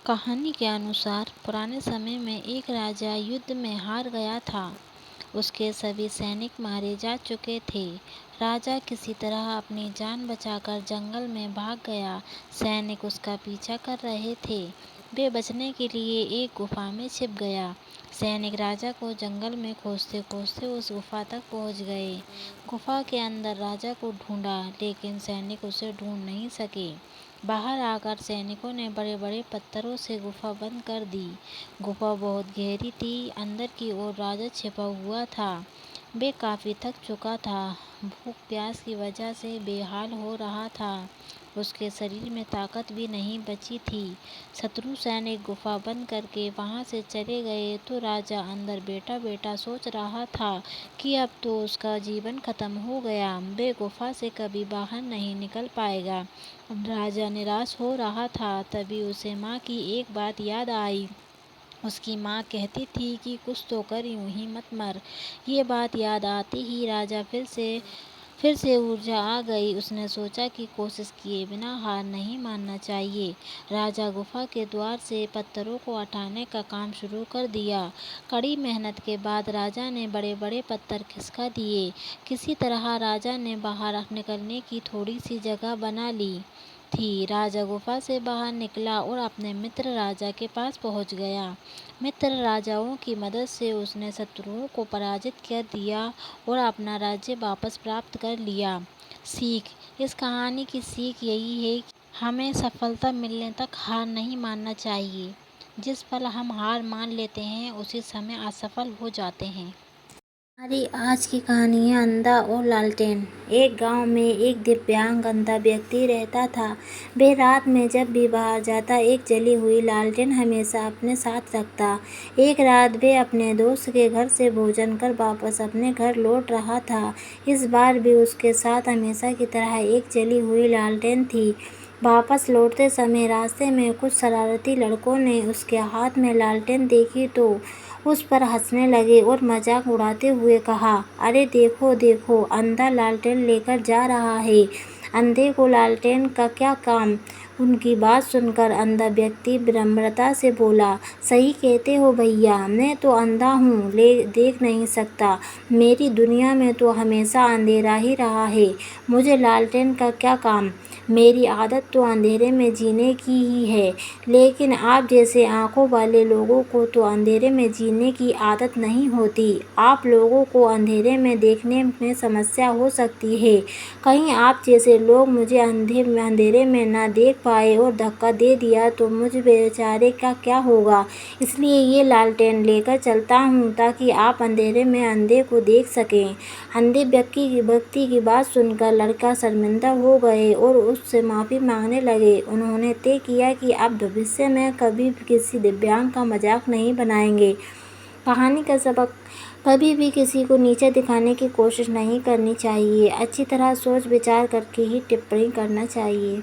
कहानी के अनुसार पुराने समय में एक राजा युद्ध में हार गया था। उसके सभी सैनिक मारे जा चुके थे। राजा किसी तरह अपनी जान बचाकर जंगल में भाग गया। सैनिक उसका पीछा कर रहे थे। वे बचने के लिए एक गुफा में छिप गया। सैनिक राजा को जंगल में खोजते खोजते उस गुफा तक पहुंच गए। गुफा के अंदर राजा को ढूंढा, लेकिन सैनिक उसे ढूंढ नहीं सके। बाहर आकर सैनिकों ने बड़े बड़े पत्थरों से गुफा बंद कर दी। गुफा बहुत गहरी थी। अंदर की ओर राजा छिपा हुआ था। वे काफी थक चुका था। भूख प्यास की वजह से बेहाल हो रहा था। उसके शरीर में ताकत भी नहीं बची थी। शत्रु सैनिक गुफा बंद करके वहां से चले गए तो राजा अंदर बैठा बैठा सोच रहा था कि अब तो उसका जीवन खत्म हो गया। वे गुफा से कभी बाहर नहीं निकल पाएगा। राजा निराश हो रहा था। तभी उसे माँ की एक बात याद आई। उसकी माँ कहती थी कि कुछ तो कर, यूं ही मत मर। ये बात याद आते ही राजा फिर से ऊर्जा आ गई। उसने सोचा कि कोशिश किए बिना हार नहीं मानना चाहिए। राजा गुफा के द्वार से पत्थरों को हटाने का काम शुरू कर दिया। कड़ी मेहनत के बाद राजा ने बड़े बड़े पत्थर खिसका दिए। किसी तरह राजा ने बाहर निकलने की थोड़ी सी जगह बना ली थी। राजा गुफा से बाहर निकला और अपने मित्र राजा के पास पहुंच गया। मित्र राजाओं की मदद से उसने शत्रुओं को पराजित कर दिया और अपना राज्य वापस प्राप्त कर लिया। सीख: इस कहानी की सीख यही है कि हमें सफलता मिलने तक हार नहीं मानना चाहिए। जिस पल हम हार मान लेते हैं उसी समय असफल हो जाते हैं। हमारी आज की कहानी है अंधा और लालटेन। एक गांव में एक दिव्यांग अंधा व्यक्ति रहता था। वह रात में जब भी बाहर जाता एक जली हुई लालटेन हमेशा अपने साथ रखता। एक रात वह अपने दोस्त के घर से भोजन कर वापस अपने घर लौट रहा था। इस बार भी उसके साथ हमेशा की तरह एक जली हुई लालटेन थी। वापस लौटते समय रास्ते में कुछ शरारती लड़कों ने उसके हाथ में लालटेन देखी तो उस पर हंसने लगे और मजाक उड़ाते हुए कहा, अरे देखो देखो, अंधा लालटेन लेकर जा रहा है। अंधे को लालटेन का क्या काम। उनकी बात सुनकर अंधा व्यक्ति विनम्रता से बोला, सही कहते हो भैया, मैं तो अंधा हूँ, देख नहीं सकता। मेरी दुनिया में तो हमेशा अंधेरा ही रहा है। मुझे लालटेन का क्या काम। मेरी आदत तो अंधेरे में जीने की ही है। लेकिन आप जैसे आंखों वाले लोगों को तो अंधेरे में जीने की आदत नहीं होती। आप लोगों को अंधेरे में देखने में समस्या हो सकती है। कहीं आप जैसे लोग मुझे अंधेरे में ना देख पाए और धक्का दे दिया तो मुझ बेचारे का क्या होगा। इसलिए ये लालटेन लेकर चलता हूँ ताकि आप अंधेरे में अंधे को देख सकें। अंधे व्यक्ति की बात सुनकर लड़का शर्मिंदा हो गए और उससे माफ़ी मांगने लगे। उन्होंने तय किया कि अब भविष्य में कभी किसी दिव्यांग का मजाक नहीं बनाएंगे। कहानी का सबक: कभी भी किसी को नीचा दिखाने की कोशिश नहीं करनी चाहिए। अच्छी तरह सोच विचार करके ही टिप्पणी करना चाहिए।